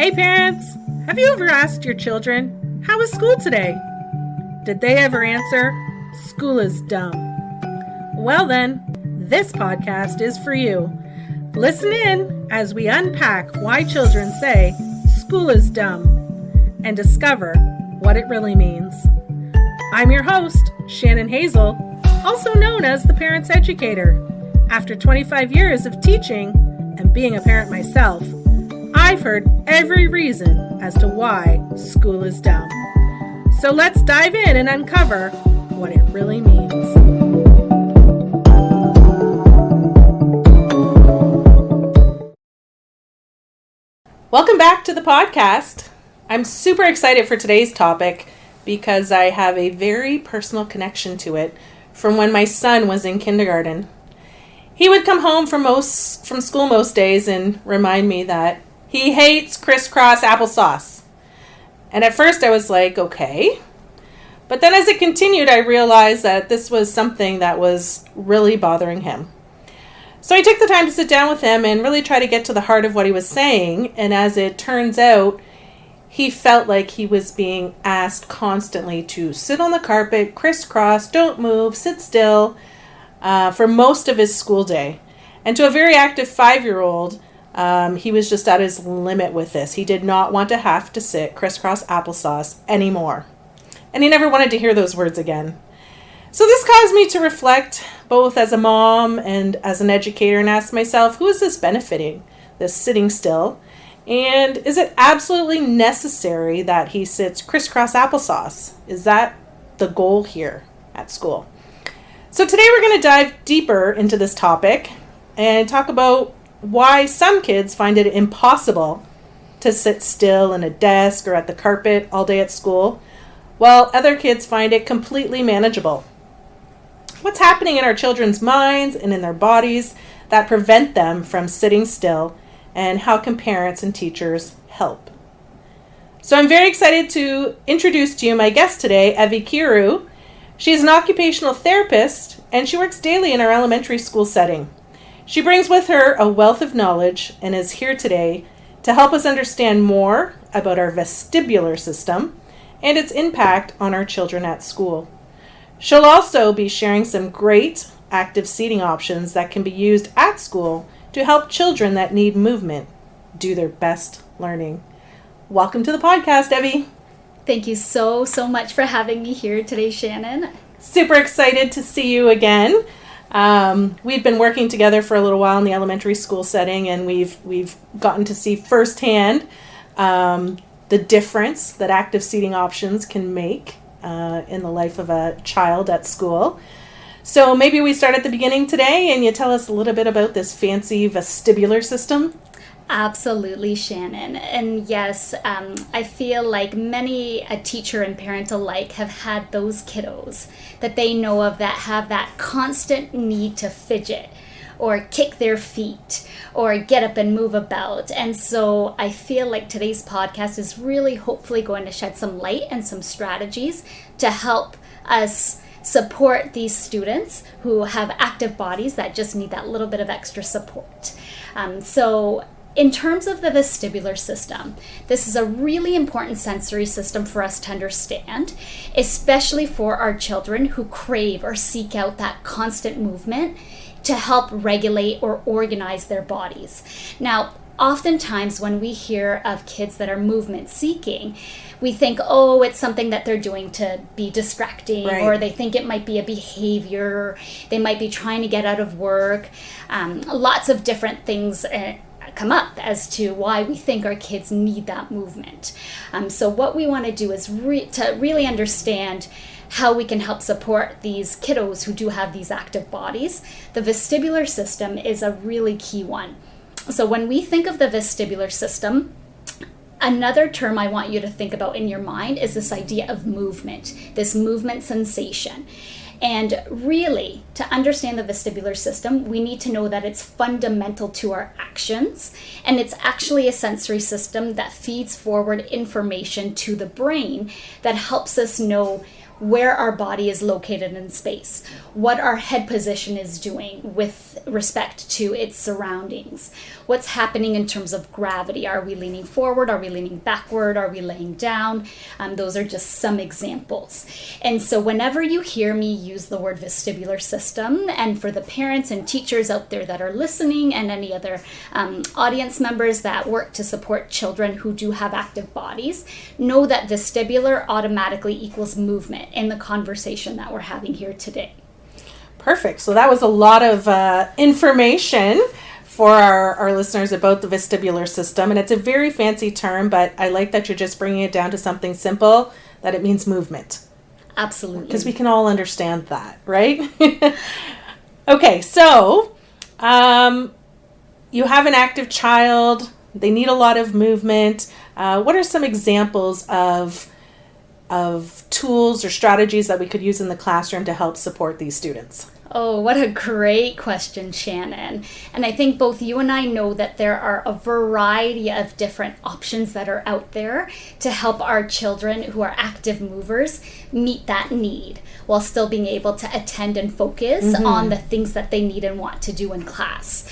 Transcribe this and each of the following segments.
Hey parents, have you ever asked your children, how was school today? Did they ever answer, school is dumb? Well then, this podcast is for you. Listen in as we unpack why children say school is dumb and discover what it really means. I'm your host, Shannon Hazel, also known as the Parents Educator. After 25 years of teaching and being a parent myself, I've heard every reason as to why school is dumb. So let's dive in and uncover what it really means. Welcome back to the podcast. I'm super excited for today's topic because I have a very personal connection to it from when my son was in kindergarten. He would come home from school most days and remind me that he hates crisscross applesauce. And at first I was like, okay. But then as it continued, I realized that this was something that was really bothering him. So I took the time to sit down with him and really try to get to the heart of what he was saying. And as it turns out, he felt like he was being asked constantly to sit on the carpet, crisscross, don't move, sit still, for most of his school day. And to a very active 5-year-old, he was just at his limit with this. He did not want to have to sit crisscross applesauce anymore. And he never wanted to hear those words again. So this caused me to reflect both as a mom and as an educator and ask myself, who is this benefiting, this sitting still? And is it absolutely necessary that he sits crisscross applesauce? Is that the goal here at school? So today we're going to dive deeper into this topic and talk about why some kids find it impossible to sit still in a desk or at the carpet all day at school, while other kids find it completely manageable. What's happening in our children's minds and in their bodies that prevent them from sitting still, and how can parents and teachers help? So I'm very excited to introduce to you my guest today, Evie. She's an occupational therapist and she works daily in our elementary school setting. She brings with her a wealth of knowledge and is here today to help us understand more about our vestibular system and its impact on our children at school. She'll also be sharing some great active seating options that can be used at school to help children that need movement do their best learning. Welcome to the podcast, Evie. Thank you so much for having me here today, Shannon. Super excited to see you again. We've been working together for a little while in the elementary school setting, and we've gotten to see firsthand the difference that active seating options can make in the life of a child at school. So maybe we start at the beginning today and you tell us a little bit about this fancy vestibular system. Absolutely, Shannon. And yes, I feel like many a teacher and parent alike have had those kiddos that they know of that have that constant need to fidget or kick their feet or get up and move about. And so I feel like today's podcast is really hopefully going to shed some light and some strategies to help us support these students who have active bodies that just need that little bit of extra support. So in terms of the vestibular system, this is a really important sensory system for us to understand, especially for our children who crave or seek out that constant movement to help regulate or organize their bodies. Now, oftentimes when we hear of kids that are movement seeking, we think, oh, it's something that they're doing to be distracting, right, or they think it might be a behavior, they might be trying to get out of work. Lots of different things come up as to why we think our kids need that movement. So what we want to do is to really understand how we can help support these kiddos who do have these active bodies. The vestibular system is a really key one. So when we think of the vestibular system, another term I want you to think about in your mind is this idea of movement, this movement sensation. And really, to understand the vestibular system, we need to know that it's fundamental to our actions, and it's actually a sensory system that feeds forward information to the brain that helps us know where our body is located in space, what our head position is doing with respect to its surroundings, what's happening in terms of gravity. Are we leaning forward? Are we leaning backward? Are we laying down? Those are just some examples. And so whenever you hear me use the word vestibular system, and for the parents and teachers out there that are listening and any other audience members that work to support children who do have active bodies, know that vestibular automatically equals movement in the conversation that we're having here today. Perfect. So that was a lot of information for our listeners about the vestibular system. And it's a very fancy term, but I like that you're just bringing it down to something simple, that it means movement. Absolutely. Because we can all understand that, right? Okay, so you have an active child. They need a lot of movement. What are some examples of tools or strategies that we could use in the classroom to help support these students? Oh, what a great question, Shannon. And I think both you and I know that there are a variety of different options that are out there to help our children who are active movers meet that need while still being able to attend and focus on the things that they need and want to do in class.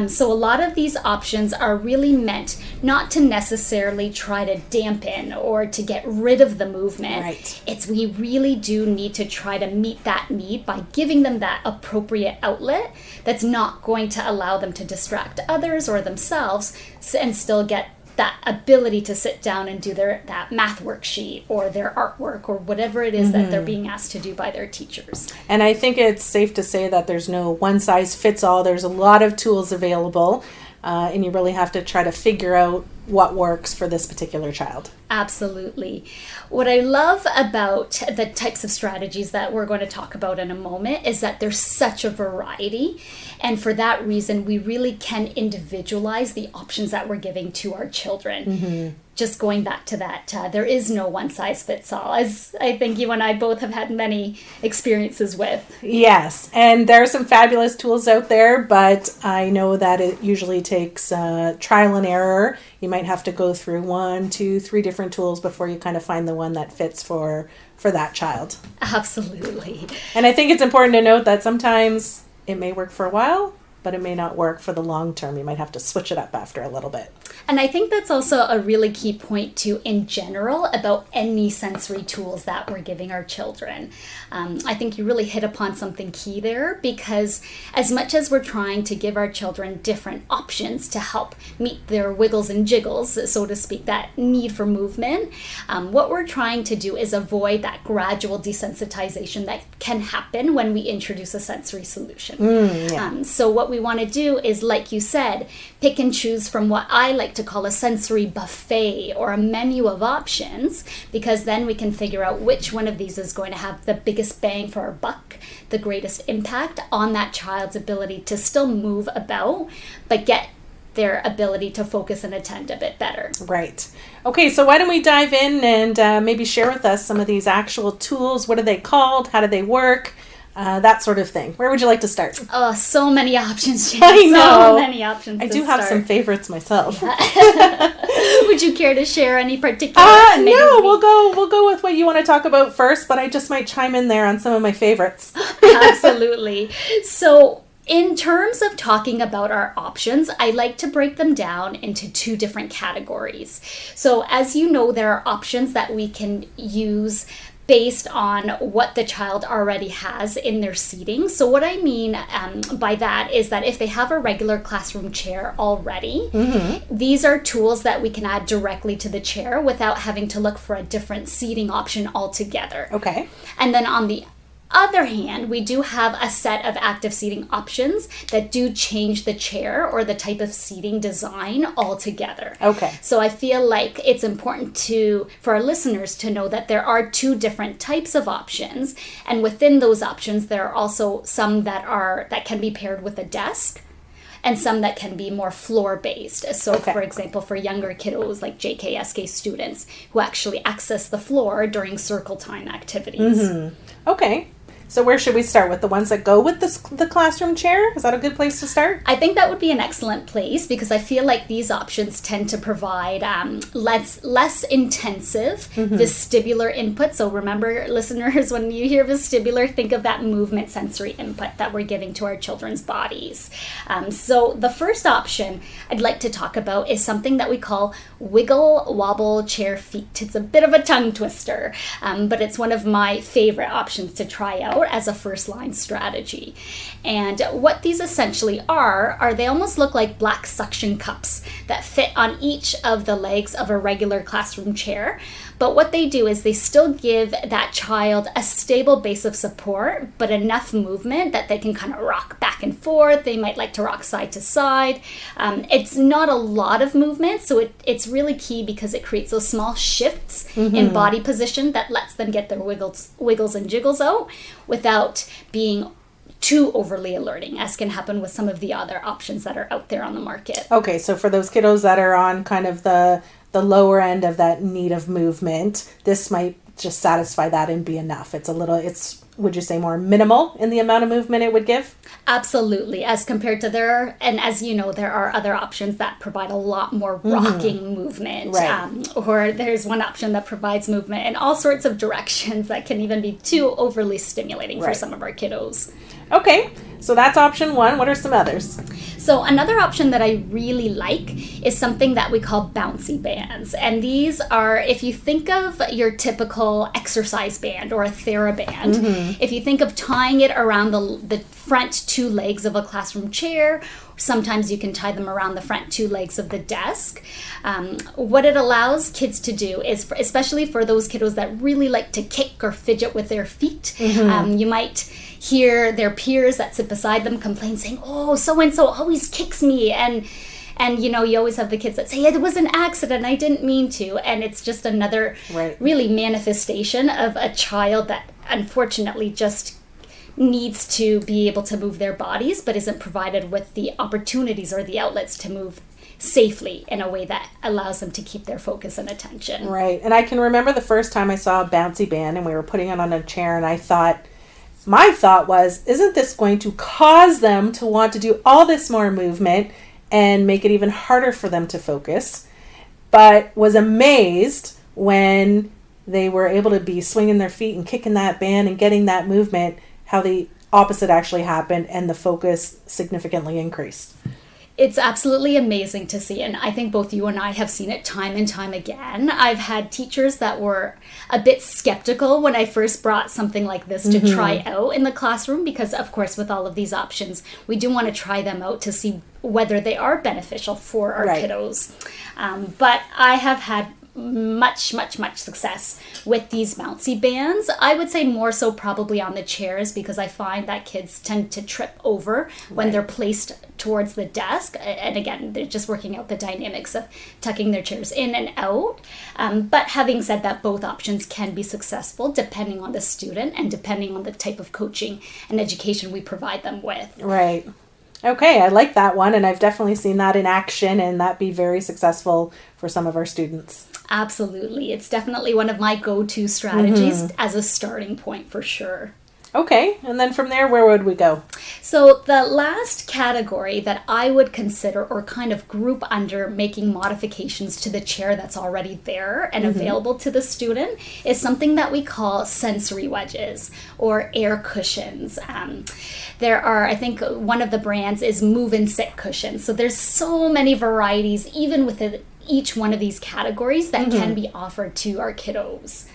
So a lot of these options are really meant not to necessarily try to dampen or to get rid of the movement. Right. We really do need to try to meet that need by giving them that appropriate outlet that's not going to allow them to distract others or themselves and still get that ability to sit down and do that math worksheet or their artwork or whatever it is that they're being asked to do by their teachers. And I think it's safe to say that there's no one size fits all. There's a lot of tools available, and you really have to try to figure out what works for this particular child. Absolutely. What I love about the types of strategies that we're going to talk about in a moment is that there's such a variety. And for that reason, we really can individualize the options that we're giving to our children. Just going back to that, there is no one size fits all, as I think you and I both have had many experiences with. Yes, and there are some fabulous tools out there, but I know that it usually takes trial and error. You might have to go through 1, 2, 3 different tools before you kind of find the one that fits for that child. Absolutely. And I think it's important to note that sometimes it may work for a while, but it may not work for the long term. You might have to switch it up after a little bit. And I think that's also a really key point too in general about any sensory tools that we're giving our children. I think you really hit upon something key there, because as much as we're trying to give our children different options to help meet their wiggles and jiggles, so to speak, that need for movement, what we're trying to do is avoid that gradual desensitization that can happen when we introduce a sensory solution. So what we want to do is, like you said, pick and choose from what I like to call a sensory buffet or a menu of options, because then we can figure out which one of these is going to have the biggest bang for our buck, the greatest impact on that child's ability to still move about, but get their ability to focus and attend a bit better. Right. Okay, so why don't we dive in and maybe share with us some of these actual tools. What are they called? How do they work? That sort of thing. Where would you like to start? Oh, so many options, Jen. I know. So many options. I do have some favorites myself. Yeah. Would you care to share any particular? No, we'll go with what you want to talk about first, but I just might chime in there on some of my favorites. Absolutely. So, in terms of talking about our options, I like to break them down into 2 different categories. So, as you know, there are options that we can use based on what the child already has in their seating. So what I mean by that is that if they have a regular classroom chair already, these are tools that we can add directly to the chair without having to look for a different seating option altogether. Okay. And then on the other hand, we do have a set of active seating options that do change the chair or the type of seating design altogether. Okay. So I feel like it's important for our listeners to know that there are 2 different types of options, and within those options there are also some that can be paired with a desk, and some that can be more floor-based. So, for example, for younger kiddos like JKSK students who actually access the floor during circle time activities. Okay. So where should we start? With the ones that go with the classroom chair? Is that a good place to start? I think that would be an excellent place because I feel like these options tend to provide less intensive vestibular input. So remember, listeners, when you hear vestibular, think of that movement sensory input that we're giving to our children's bodies. So the first option I'd like to talk about is something that we call wiggle wobble chair feet. It's a bit of a tongue twister, but it's one of my favorite options to try out as a first line strategy. And what these essentially are they almost look like black suction cups that fit on each of the legs of a regular classroom chair. But what they do is they still give that child a stable base of support, but enough movement that they can kind of rock back and forth. They might like to rock side to side. It's not a lot of movement, so it's really key because it creates those small shifts in body position that lets them get their wiggles and jiggles out without being too overly alerting, as can happen with some of the other options that are out there on the market. Okay, so for those kiddos that are on kind of the lower end of that need of movement, this might just satisfy that and be enough. Would you say more minimal in the amount of movement it would give? Absolutely, as compared to and as you know, there are other options that provide a lot more rocking movement. Right. Or there's one option that provides movement in all sorts of directions that can even be too overly stimulating for some of our kiddos. Okay, so that's option one. What are some others? So another option that I really like is something that we call Bouncy Bands. And these are, if you think of your typical exercise band or a TheraBand, if you think of tying it around the front two legs of a classroom chair, sometimes you can tie them around the front two legs of the desk. What it allows kids to do is, especially for those kiddos that really like to kick or fidget with their feet, you might hear their peers that sit beside them complain saying, oh, so-and-so always kicks me. And you know, you always have the kids that say, it was an accident, I didn't mean to. And it's just another really manifestation of a child that unfortunately just needs to be able to move their bodies, but isn't provided with the opportunities or the outlets to move safely in a way that allows them to keep their focus and attention. Right. And I can remember the first time I saw a bouncy band and we were putting it on a chair, and my thought was, isn't this going to cause them to want to do all this more movement and make it even harder for them to focus? But was amazed when they were able to be swinging their feet and kicking that band and getting that movement, how the opposite actually happened and the focus significantly increased. It's absolutely amazing to see, and I think both you and I have seen it time and time again. I've had teachers that were a bit skeptical when I first brought something like this to try out in the classroom, because of course with all of these options, we do want to try them out to see whether they are beneficial for our kiddos. But I have had much success with these bouncy bands. I would say more so probably on the chairs, because I find that kids tend to trip over when they're placed towards the desk. And again, they're just working out the dynamics of tucking their chairs in and out. But having said that, both options can be successful depending on the student and depending on the type of coaching and education we provide them with. Right. Okay, I like that one, and I've definitely seen that in action, and that be very successful for some of our students. Absolutely. It's definitely one of my go-to strategies as a starting point for sure. Okay, and then from there, where would we go? So the last category that I would consider or kind of group under making modifications to the chair that's already there and available to the student is something that we call sensory wedges or air cushions. There are, I think one of the brands is Move and Sit cushions. So there's so many varieties, even within each one of these categories, that can be offered to our kiddos.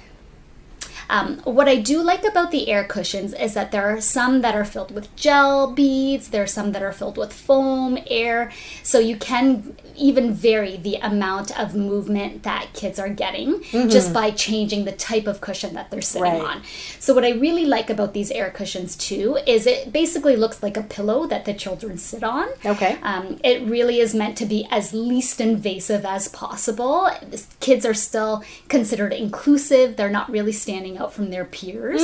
What I do like about the air cushions is that there are some that are filled with gel beads, there are some that are filled with foam, air, so you can even vary the amount of movement that kids are getting just by changing the type of cushion that they're sitting on. So what I really like about these air cushions too is it basically looks like a pillow that the children sit on. Okay. It really is meant to be as least invasive as possible. Kids are still considered inclusive. They're not really standing out from their peers.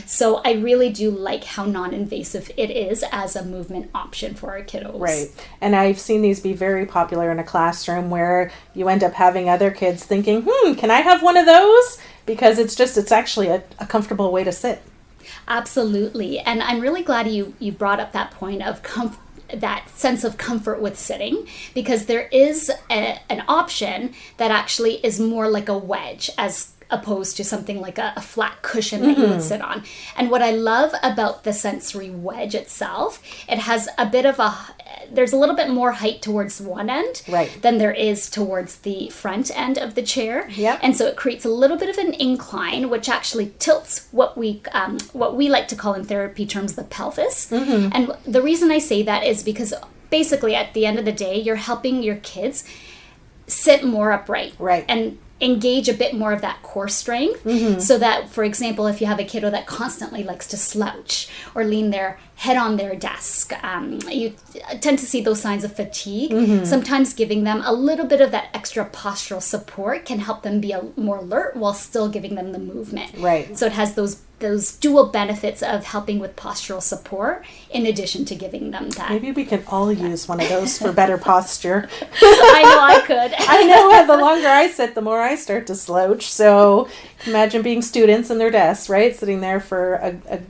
So I really do like how non-invasive it is as a movement option for our kiddos. Right. And I've seen these be very popular in a classroom where you end up having other kids thinking, can I have one of those? Because it's actually a comfortable way to sit. Absolutely. And I'm really glad you brought up that point of that sense of comfort with sitting, because there is an option that actually is more like a wedge as opposed to something like a flat cushion that you would sit on. And what I love about the sensory wedge itself, it has there's a little bit more height towards one end than there is towards the front end of the chair. Yep. And so it creates a little bit of an incline, which actually tilts what we like to call in therapy terms the pelvis. And the reason I say that is because basically at the end of the day, you're helping your kids sit more upright. And engage a bit more of that core strength, so that, for example, if you have a kiddo that constantly likes to slouch or lean their head on their desk, you tend to see those signs of fatigue. Sometimes giving them a little bit of that extra postural support can help them be more alert while still giving them the movement. So it has those dual benefits of helping with postural support in addition to giving them that. Maybe we can all use one of those for better posture. I know I could. I know the longer I sit, the more I start to slouch. So imagine being students in their desks, right? Sitting there for a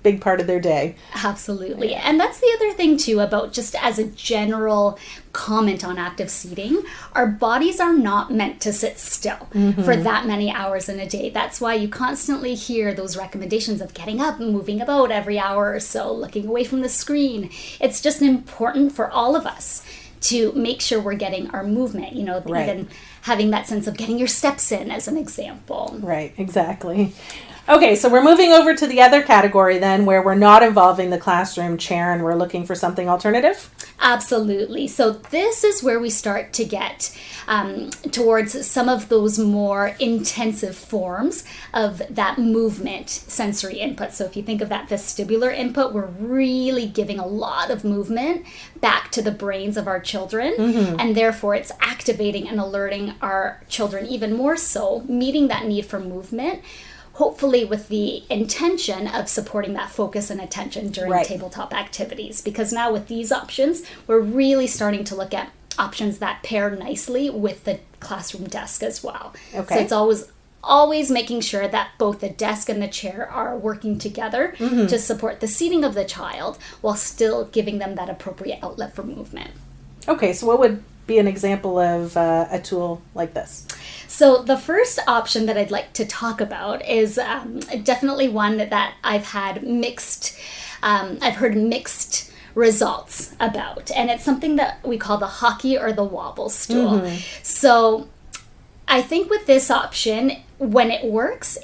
big part of their day. Absolutely. And that's the other thing too, about just as a general comment on active seating, our bodies are not meant to sit still for that many hours in a day. That's why you constantly hear those recommendations of getting up and moving about every hour or so, looking away from the screen. It's just important for all of us to make sure we're getting our movement, even having that sense of getting your steps in as an example. Right, exactly. Okay, so we're moving over to the other category then, where we're not involving the classroom chair and we're looking for something alternative? Absolutely. So this is where we start to get towards some of those more intensive forms of that movement sensory input. So if you think of that vestibular input, we're really giving a lot of movement back to the brains of our children, and therefore it's activating and alerting our children even more so, meeting that need for movement, hopefully with the intention of supporting that focus and attention during tabletop activities. Because now with these options, we're really starting to look at options that pair nicely with the classroom desk as well. So it's always making sure that both the desk and the chair are working together to support the seating of the child while still giving them that appropriate outlet for movement. Okay, so what would be an example of a tool like this? So the first option that I'd like to talk about is definitely one that I've heard mixed results about, and it's something that we call the hockey or the wobble stool. So I think with this option, when it works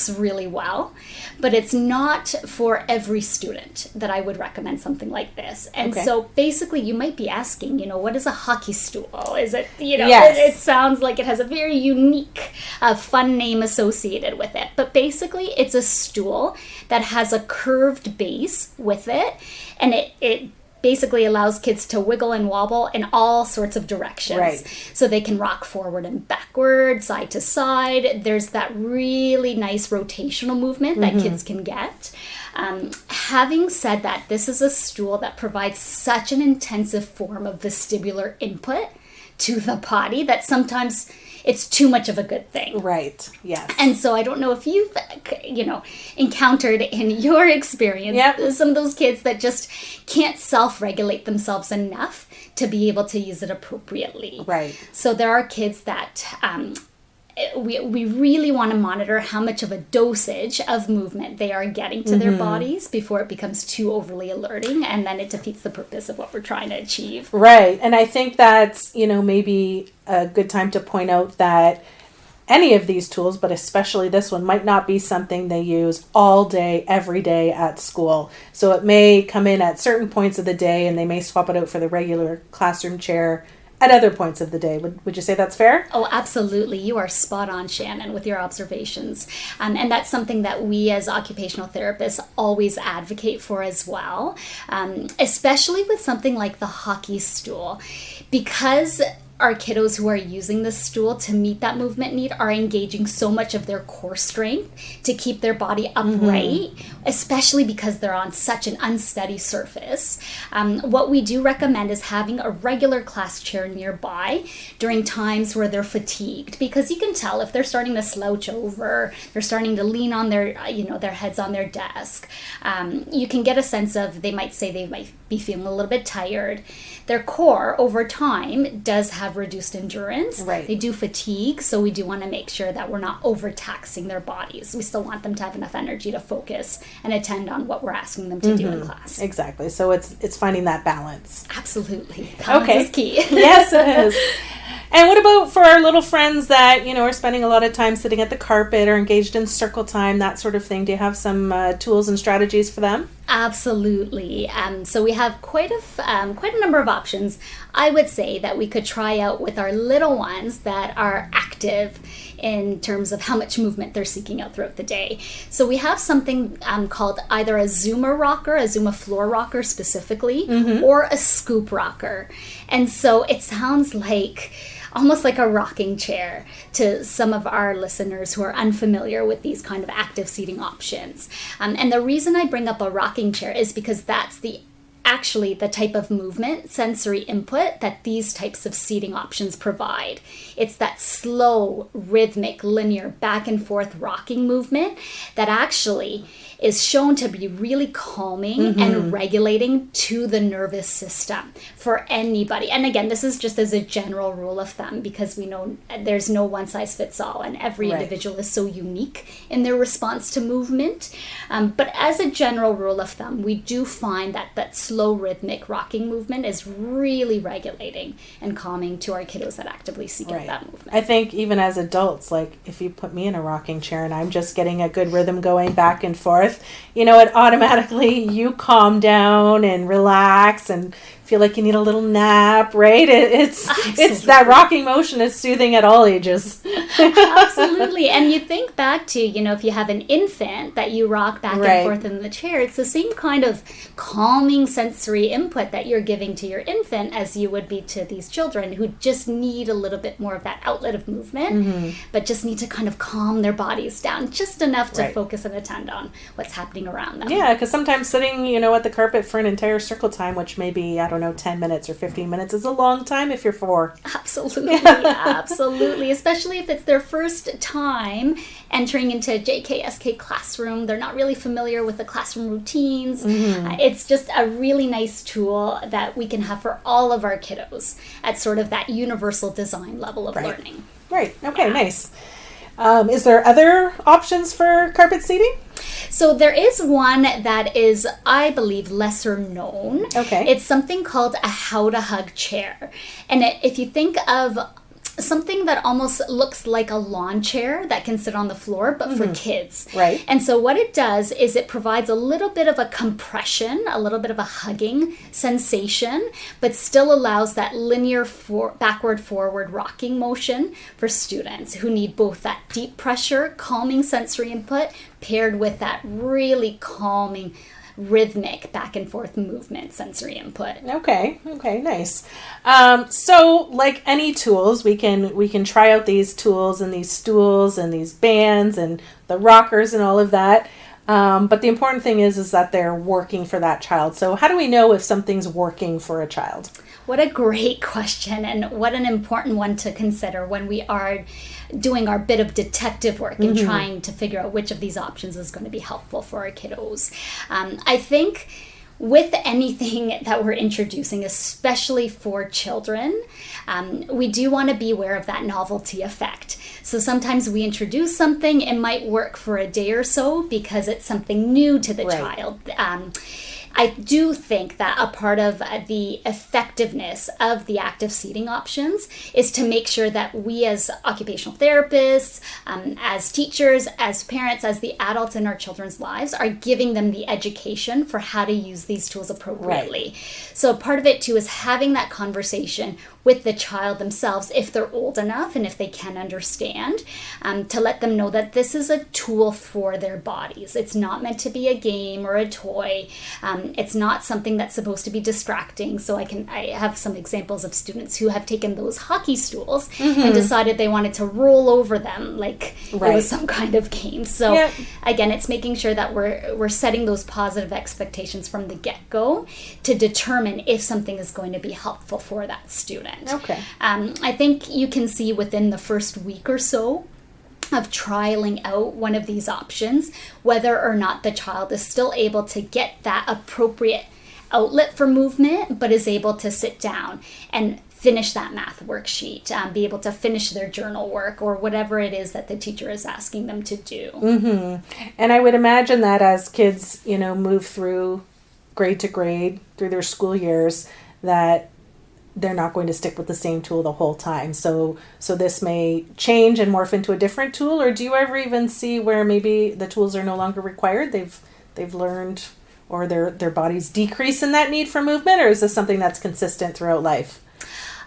really well, but it's not for every student that I would recommend something like this. And so basically you might be asking, what is a hockey stool? Is it, it sounds like it has a very unique, fun name associated with it. But basically it's a stool that has a curved base with it, and it basically allows kids to wiggle and wobble in all sorts of directions. So they can rock forward and backward, side to side. There's that really nice rotational movement that kids can get. Having said that, this is a stool that provides such an intensive form of vestibular input to the body that sometimes it's too much of a good thing. Yes. And so I don't know if you've, encountered in your experience some of those kids that just can't self-regulate themselves enough to be able to use it appropriately. So there are kids that we really want to monitor how much of a dosage of movement they are getting to their bodies before it becomes too overly alerting, and then it defeats the purpose of what we're trying to achieve. And I think that's, maybe a good time to point out that any of these tools, but especially this one, might not be something they use all day, every day at school. So it may come in at certain points of the day, and they may swap it out for the regular classroom chair at other points of the day. Would you say that's fair? Oh, absolutely. You are spot on, Shannon, with your observations. And that's something that we as occupational therapists always advocate for as well, especially with something like the hockey stool, because our kiddos who are using the stool to meet that movement need are engaging so much of their core strength to keep their body upright, especially because they're on such an unsteady surface. What we do recommend is having a regular class chair nearby during times where they're fatigued, because you can tell if they're starting to slouch over, they're starting to lean on their, their heads on their desk. You can get a sense of, they might be feeling a little bit tired. Their core over time does have reduced endurance. Right. They do fatigue, so we do want to make sure that we're not overtaxing their bodies. We still want them to have enough energy to focus and attend on what we're asking them to do in class. Exactly. So it's finding that balance. Absolutely. Balance is key. Yes, it is. And what about for our little friends that, are spending a lot of time sitting at the carpet or engaged in circle time, that sort of thing? Do you have some tools and strategies for them? Absolutely. So we have quite a number of options. I would say that we could try out with our little ones that are active in terms of how much movement they're seeking out throughout the day. So we have something called either a Zuma rocker, a Zuma floor rocker specifically, or a scoop rocker. And so it sounds like almost like a rocking chair to some of our listeners who are unfamiliar with these kind of active seating options. And the reason I bring up a rocking chair is because that's actually the type of movement, sensory input that these types of seating options provide. It's that slow, rhythmic, linear, back and forth rocking movement that actually is shown to be really calming and regulating to the nervous system for anybody. And again, this is just as a general rule of thumb, because we know there's no one size fits all, and every individual is so unique in their response to movement. But as a general rule of thumb, we do find that slow rhythmic rocking movement is really regulating and calming to our kiddos that actively seek out that movement. I think even as adults, like if you put me in a rocking chair and I'm just getting a good rhythm going back and forth, it automatically, you calm down and relax and feel like you need a little nap, right? It's that rocking motion is soothing at all ages. Absolutely. And you think back to, if you have an infant that you rock back and forth in the chair, it's the same kind of calming sensory input that you're giving to your infant as you would be to these children who just need a little bit more of that outlet of movement, but just need to kind of calm their bodies down just enough to focus and attend on what's happening around them. Yeah, because sometimes sitting, at the carpet for an entire circle time, which may be, 10 minutes or 15 minutes, is a long time if you're 4. Absolutely, absolutely. Especially if it's their first time entering into a JKSK classroom. They're not really familiar with the classroom routines. It's just a really nice tool that we can have for all of our kiddos at sort of that universal design level of learning. Right. Okay, nice. Is there other options for carpet seating? So there is one that is, I believe, lesser known. Okay. It's something called a how to hug chair. And if you think of something that almost looks like a lawn chair that can sit on the floor, but for kids. Right. And so what it does is it provides a little bit of a compression, a little bit of a hugging sensation, but still allows that linear backward-forward rocking motion for students who need both that deep pressure, calming sensory input, paired with that really calming rhythmic back and forth movement sensory input. Okay, nice. So like any tools, we can try out these tools and these stools and these bands and the rockers and all of that. But the important thing is that they're working for that child. So how do we know if something's working for a child? What a great question, and what an important one to consider when we are doing our bit of detective work and trying to figure out which of these options is going to be helpful for our kiddos. I think with anything that we're introducing, especially for children, we do want to be aware of that novelty effect. So sometimes we introduce something, it might work for a day or so because it's something new to the child. I do think that a part of the effectiveness of the active seating options is to make sure that we as occupational therapists, as teachers, as parents, as the adults in our children's lives are giving them the education for how to use these tools appropriately. So part of it too is having that conversation with the child themselves, if they're old enough and if they can understand, to let them know that this is a tool for their bodies. It's not meant to be a game or a toy. It's not something that's supposed to be distracting. So I have some examples of students who have taken those hockey stools and decided they wanted to roll over them like it was some kind of game. So again, it's making sure that we're setting those positive expectations from the get-go to determine if something is going to be helpful for that student. Okay. I think you can see within the first week or so of trialing out one of these options, whether or not the child is still able to get that appropriate outlet for movement, but is able to sit down and finish that math worksheet, be able to finish their journal work or whatever it is that the teacher is asking them to do. And I would imagine that as kids, move through grade to grade through their school years, that they're not going to stick with the same tool the whole time. So this may change and morph into a different tool, or do you ever even see where maybe the tools are no longer required? They've learned, or their bodies decrease in that need for movement, or is this something that's consistent throughout life?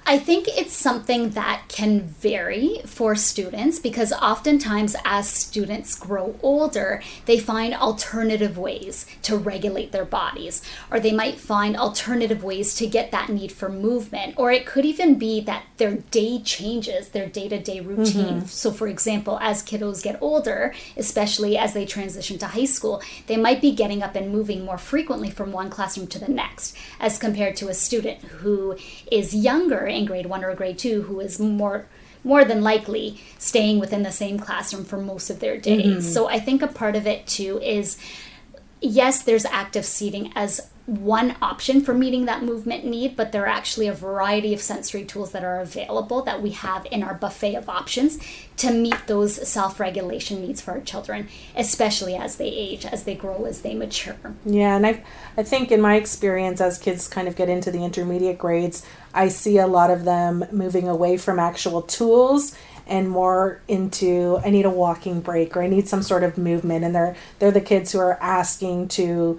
I think it's something that can vary for students because oftentimes as students grow older, they find alternative ways to regulate their bodies, or they might find alternative ways to get that need for movement, or it could even be that their day changes, their day-to-day routine. So for example, as kiddos get older, especially as they transition to high school, they might be getting up and moving more frequently from one classroom to the next, as compared to a student who is younger in grade 1 or grade 2 who is more than likely staying within the same classroom for most of their days. So I think a part of it too is, yes, there's active seating as one option for meeting that movement need, but there are actually a variety of sensory tools that are available that we have in our buffet of options to meet those self-regulation needs for our children, especially as they age, as they grow, as they mature. Yeah, and I think in my experience as kids kind of get into the intermediate grades, I see a lot of them moving away from actual tools and more into, I need a walking break, or I need some sort of movement. And they're the kids who are asking to,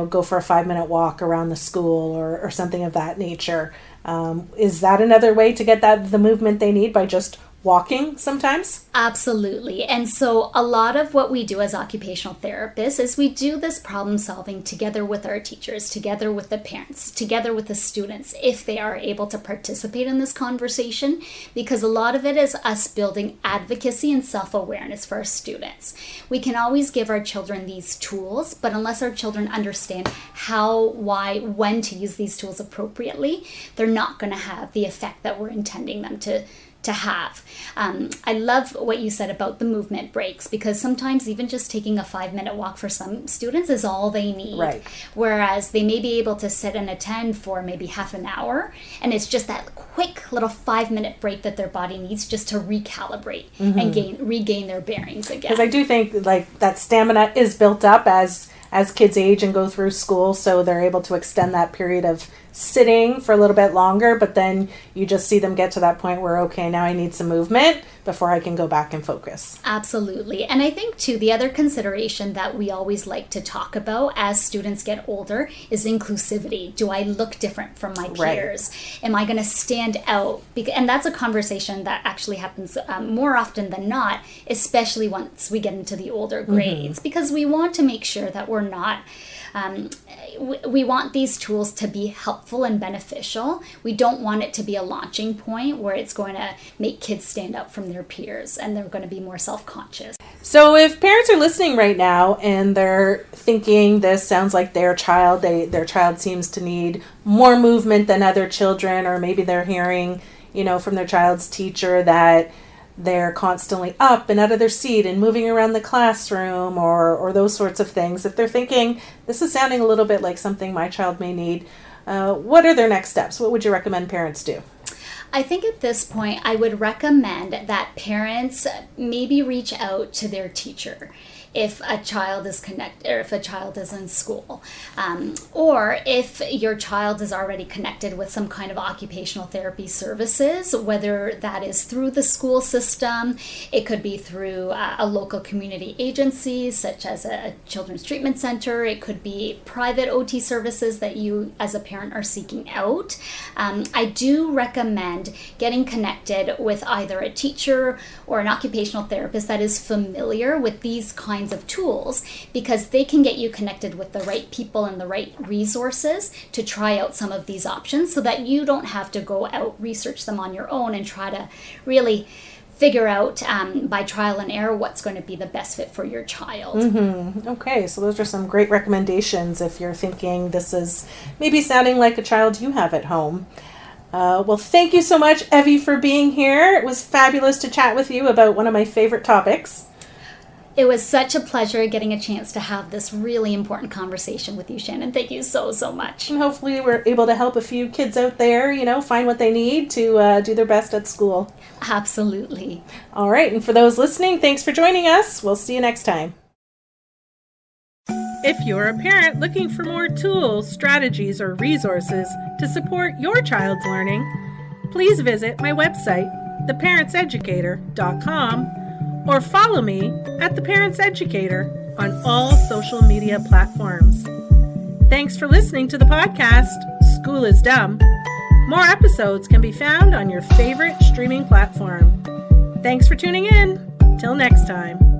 go for a 5-minute walk around the school or something of that nature. Is that another way to get the movement they need, by just walking sometimes? Absolutely. And so a lot of what we do as occupational therapists is we do this problem solving together with our teachers, together with the parents, together with the students, if they are able to participate in this conversation, because a lot of it is us building advocacy and self-awareness for our students. We can always give our children these tools, but unless our children understand how, why, when to use these tools appropriately, they're not going to have the effect that we're intending them to have. I love what you said about the movement breaks, because sometimes even just taking a 5-minute walk for some students is all they need. Right. Whereas they may be able to sit and attend for maybe half an hour, and it's just that quick little 5-minute break that their body needs just to recalibrate and regain their bearings again. Because I do think that stamina is built up as kids age and go through school, so they're able to extend that period of sitting for a little bit longer, but then you just see them get to that point where, okay, now I need some movement before I can go back and focus. Absolutely. And I think too, the other consideration that we always like to talk about as students get older is inclusivity. Do I look different from my peers? Right. Am I going to stand out? And that's a conversation that actually happens more often than not, especially once we get into the older grades, because we want to make sure that we're not we want these tools to be helpful and beneficial. We don't want it to be a launching point where it's going to make kids stand out from their peers and they're going to be more self-conscious. So if parents are listening right now and they're thinking this sounds like their child, their child seems to need more movement than other children, or maybe they're hearing, from their child's teacher that they're constantly up and out of their seat and moving around the classroom or those sorts of things. If they're thinking, this is sounding a little bit like something my child may need, what are their next steps? What would you recommend parents do? I think at this point, I would recommend that parents maybe reach out to their teacher. if a child is connected or if a child is in school, or if your child is already connected with some kind of occupational therapy services, whether that is through the school system, it could be through a local community agency such as a children's treatment center, it could be private OT services that you as a parent are seeking out. I do recommend getting connected with either a teacher or an occupational therapist that is familiar with these kinds of tools, because they can get you connected with the right people and the right resources to try out some of these options so that you don't have to go out, research them on your own and try to really figure out by trial and error what's going to be the best fit for your child. Okay, so those are some great recommendations if you're thinking this is maybe sounding like a child you have at home. Well, thank you so much, Evie, for being here. It was fabulous to chat with you about one of my favorite topics. It was such a pleasure getting a chance to have this really important conversation with you, Shannon. Thank you so, so much. And hopefully we're able to help a few kids out there, find what they need to do their best at school. Absolutely. All right, and for those listening, thanks for joining us. We'll see you next time. If you're a parent looking for more tools, strategies, or resources to support your child's learning, please visit my website, theparentseducator.com, or follow me at The Parents Educator on all social media platforms. Thanks for listening to the podcast, School is Dumb. More episodes can be found on your favorite streaming platform. Thanks for tuning in. Till next time.